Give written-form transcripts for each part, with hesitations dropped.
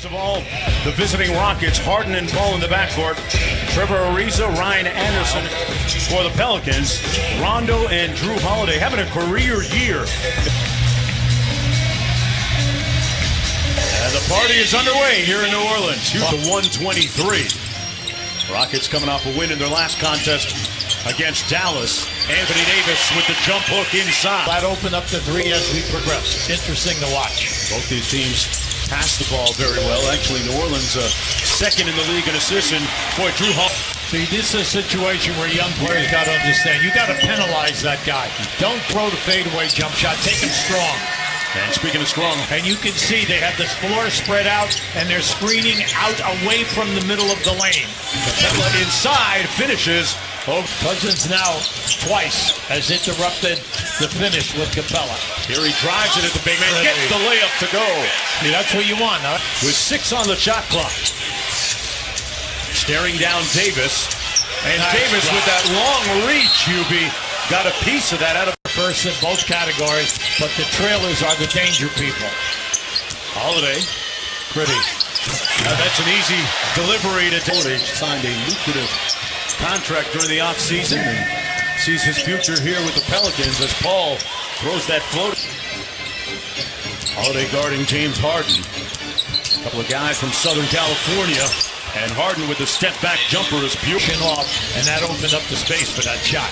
First of all, the visiting Rockets, Harden and Ball in the backcourt. Trevor Ariza, Ryan Anderson for the Pelicans. Rondo and Drew Holiday having a career year. And the party is underway here in New Orleans. Houston 123. Rockets coming off a win in their last contest against Dallas. Anthony Davis with the jump hook inside. That opened up the three as we progress. Interesting to watch. Both these teams pass the ball very well. Actually, New Orleans second in the league in assists. And boy, Drew Hall. See, this is a situation where young players got to understand. You got to penalize that guy. Don't throw the fadeaway jump shot. Take him strong. And speaking of strong, and you can see they have this floor spread out, and they're screening out away from the middle of the lane. Capella inside finishes. Oh, Cousins now twice has interrupted the finish with Capella. Here he drives it at the big man, gets the layup to go. See, that's what you want, huh? With 6 on the shot clock. Staring down Davis. And nice Davis with that long reach, UB, got a piece of that out of first in both categories, but the trailers are the danger people. Holiday. Pretty. Now that's an easy delivery to Holiday. Signed a lucrative contract during the offseason and sees his future here with the Pelicans as Paul throws that float. Holiday guarding James Harden. A couple of guys from Southern California. And Harden with the step-back jumper is pushing off, and that opened up the space for that shot.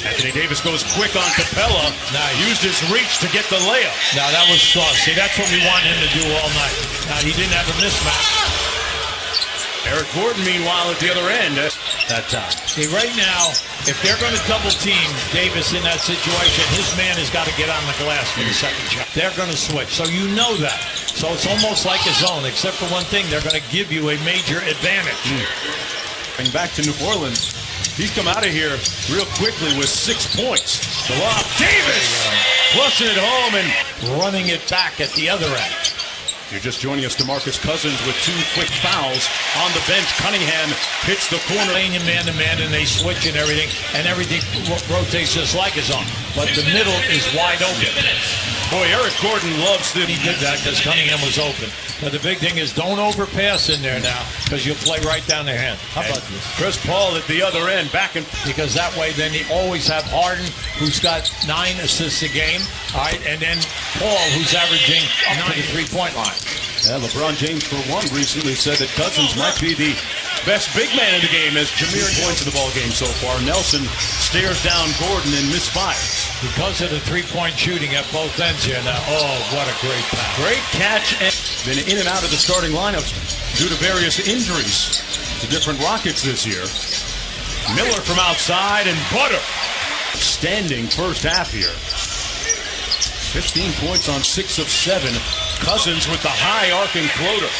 Anthony Davis goes quick on Capella. Now used his reach to get the layup. Now that was strong. See, that's what we want him to do all night. Now he didn't have a mismatch. Eric Gordon, meanwhile, at the other end that time. See, right now, if they're going to double team Davis in that situation, his man has got to get on the glass for the second shot. They're going to switch, so you know that. So it's almost like a zone, except for one thing, they're going to give you a major advantage. And back to New Orleans. He's come out of here real quickly with 6 points. The lob, Davis flushing it home and running it back at the other end. You're just joining us, DeMarcus Cousins with 2 quick fouls on the bench. Cunningham hits the corner. Playing him man-to-man, and they switch and everything rotates just like his own. But the middle is wide open. Boy, Eric Gordon loves that. He did that because Cunningham was open. But the big thing is don't overpass in there now because you'll play right down their hand. How about this? Chris Paul at the other end, back and because that way then you always have Harden, who's got 9 assists a game, all right, and then Paul, who's averaging up to the three-point line. Yeah, LeBron James, for one, recently said that Cousins might be the best big man in the game as Jameer points in the ball game so far. Nelson stares down Gordon and misfires. Because of the three-point shooting at both ends here now. Oh, what a great pass. Great catch. And been in and out of the starting lineups due to various injuries to different Rockets this year. Miller from outside and Butter. Standing first half here. 15 points on 6 of 7. Cousins with the high arcing floater.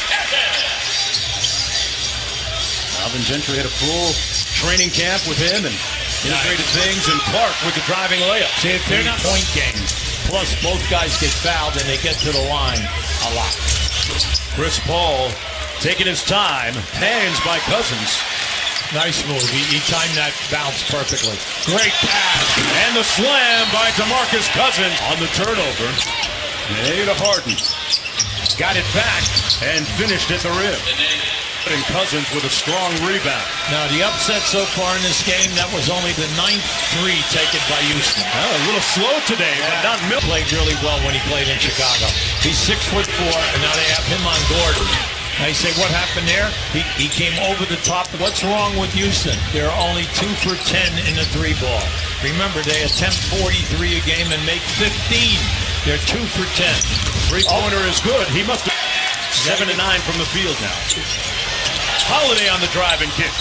Alvin Gentry had a full training camp with him and integrated things, and Clark with the driving layup. See, if they're not point game, plus both guys get fouled and they get to the line a lot. Chris Paul taking his time, hands by Cousins. Nice move. He timed that bounce perfectly. Great pass. And the slam by DeMarcus Cousins on the turnover. Made to Harden. Got it back and finished at the rim. And Cousins with a strong rebound. Now the upset so far in this game, that was only the 9th three taken by Houston. Oh, a little slow today, but not Miller. Played really well when he played in Chicago. He's 6'4", and now they have him on Gordon. Now you say, what happened there? He came over the top. What's wrong with Houston? They're only 2 for 10 in the 3-ball. Remember, they attempt 43 a game and make 15. They're 2 for 10. Three-pointer is good. He must have 7 to 9 from the field now. Holiday on the drive and kick.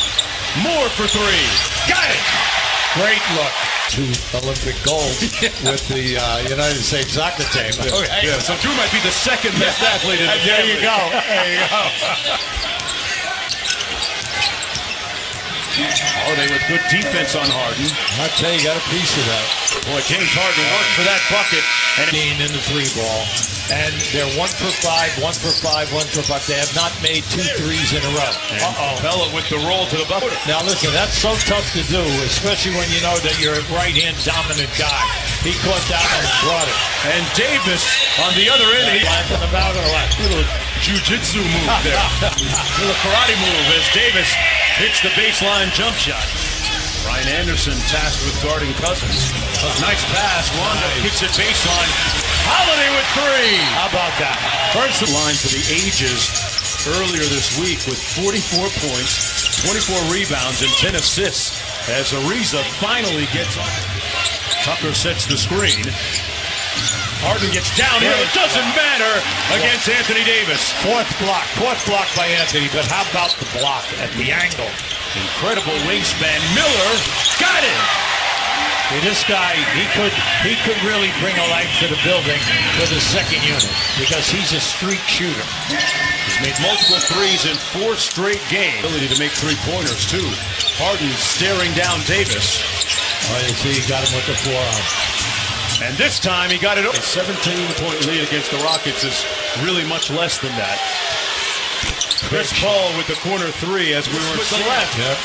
Moore for 3. Got it. Great look. 2 Olympic gold with the United States soccer team. Okay. Yeah, so Drew might be the second best athlete in the There you go. There you go. Holiday with good defense on Harden. I tell you, got a piece of that. Boy, James Harden worked for that bucket. And in the 3-ball. and they're 1 for 5, 1 for 5, 1 for 5. They have not made 2 threes in a row. Capella with the roll to the bucket. Now listen, that's so tough to do, especially when you know that you're a right-hand dominant guy. He caught that and brought it. And Davis on the other end. Laugh in the mouth or what? Little jiu-jitsu move there. Little karate move as Davis hits the baseline jump shot. Ryan Anderson tasked with guarding Cousins. Nice pass. Rondo kicks it baseline. Holiday with 3. How about that? First line for the ages earlier this week with 44 points, 24 rebounds, and 10 assists as Ariza finally gets on. Tucker sets the screen. Harden gets down here. It doesn't matter against Anthony Davis. Fourth block by Anthony, but how about the block at the angle? Incredible wingspan. Miller got it. See, this guy, he could really bring a life to the building for the second unit because he's a streak shooter. He's made multiple threes in 4 straight games. Ability to make 3-pointers too. Harden staring down Davis. Oh, you see, he got him with the forearm. And this time he got it over. A 17-point lead against the Rockets is really much less than that. Chris Paul with the corner 3 as we were with the left. Yeah.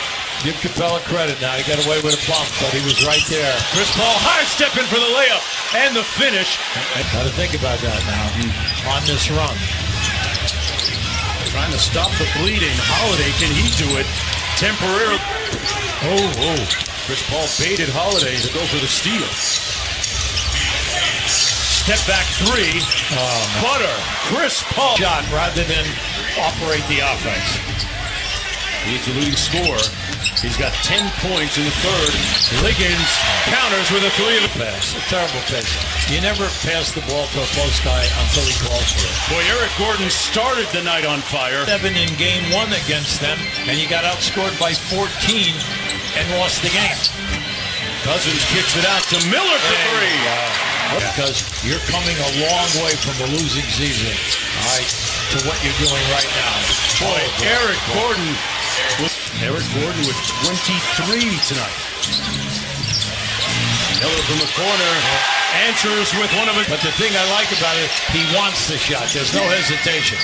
Give Capella credit now. He got away with a bump, but he was right there. Chris Paul high-stepping for the layup and the finish. Got to think about that now on this run. Trying to stop the bleeding. Holiday, can he do it temporarily? Oh. Chris Paul baited Holiday to go for the steal. Step back 3. Butter. Chris Paul. Shot rather than operate the offense. He's the leading scorer. He's got 10 points in the third. Liggins counters with a 3 of the pass. A terrible pass. You never pass the ball to a post guy until he calls for it. Boy, Eric Gordon started the night on fire. 7 in game 1 against them, and you got outscored by 14 and lost the game. Cousins kicks it out to Miller for 3. Because you're coming a long way from a losing season, all right, to what you're doing right now. Boy, Eric Gordon with 23 tonight. Miller from the corner answers with one of it. But the thing I like about it, he wants the shot. There's no hesitation.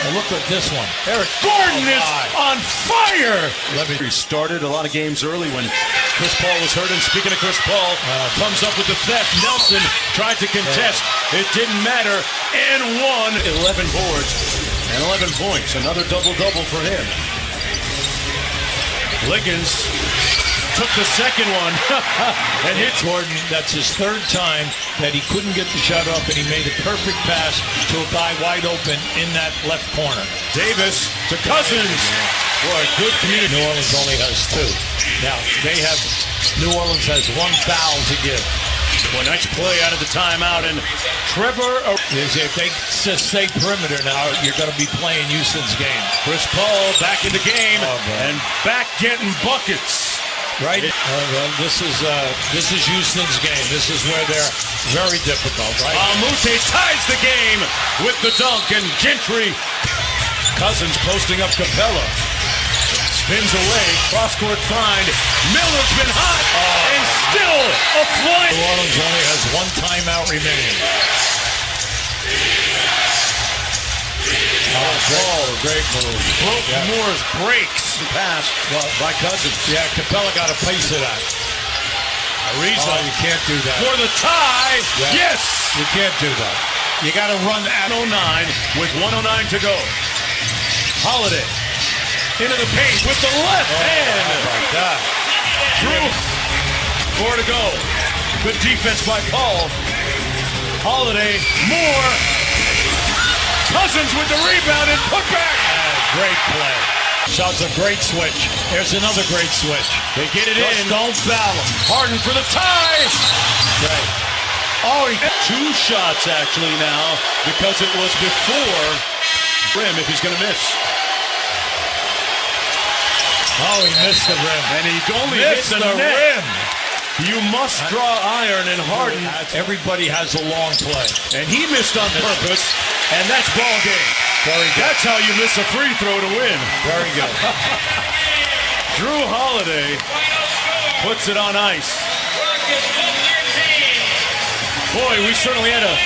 Well, look at this one. Eric Gordon is on fire. He started a lot of games early when Chris Paul was hurt. And speaking of Chris Paul, comes up with the theft. Nelson tried to contest. It didn't matter. And won. 11 boards and 11 points. Another double-double for him. Liggins took the second one and hit Gordon. That's his 3rd time that he couldn't get the shot off, and he made a perfect pass to a guy wide open in that left corner. Davis to Cousins. Boy, good community. New Orleans only has 2. Now, New Orleans has 1 foul to give. Boy, nice play out of the timeout, and Trevor. If they stay perimeter now, you're going to be playing Houston's game. Chris Paul back in the game and back getting buckets. Right? Well, this is Houston's game. This is where they're very difficult, right? Amute ties the game with the dunk, and Gentry. Cousins posting up Capella. Spins away, cross-court find. Miller's been hot and still afloat. New Orleans only has 1 timeout remaining. Great move. Broke Moore's breaks. Pass by Cousins. Yeah, Capella got a piece of that. Ariza. You can't do that. For the tie. Yeah. Yes. You can't do that. You got to run at 09 with 109 to go. Holiday into the paint with the left hand. Oh my God. Drew. 4 to go. Good defense by Paul. Holiday. Moore. Cousins with the rebound and put back. Great play. Shots a great switch. There's another great switch. They get it in. Don't foul him. Harden for the tie. Great. Oh, he got 2 shots actually now because it was before rim if he's going to miss. Oh, he missed the rim. And he only hit the rim. You must draw iron and Harden. Everybody has a long play. And he missed on purpose, and that's ball game. Very good. That's how you miss a free throw to win. Very good. Drew Holiday puts it on ice. Boy, we certainly had a